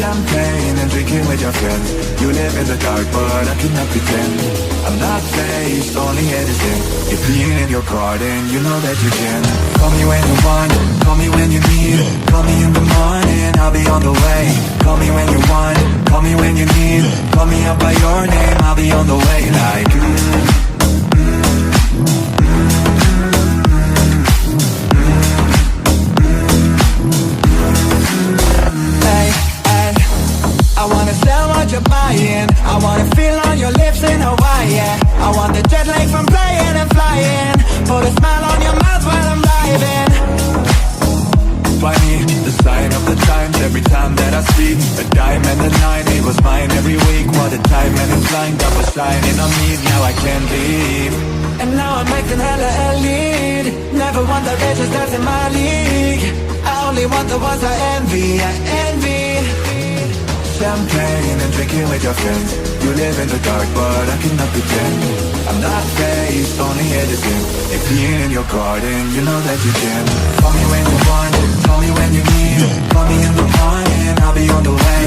champagne and drinking with your friends. You live in the dark but I cannot pretend. I'm not faced, only innocent. If being in your garden, you know that you can. Call me when you want, call me when you need. Call me in the morning, I'll be on the way. Call me when you want, call me when you need. Call me up by your name, I'll be on the way. Like I wanna sell what you're buying. I wanna feel on your lips in Hawaii, yeah. I want the jet lag from playing and flying. Put a smile on your mouth while I'm driving. Funny, the sign of the times every time that I speak. A dime and a nine, it was mine every week. What a time and it's blind, that was shining on me. Now I can't leave. And now I'm making hella elite. Never want the riches, that's in my league. I only want the ones I envy, I envy. Champagne and drinking with your friends. You live in the dark but I cannot pretend. I'm not faced, only innocent. If being in your garden, you know that you can. Call me when you want, call me when you need. Call me in the morning, I'll be on the way.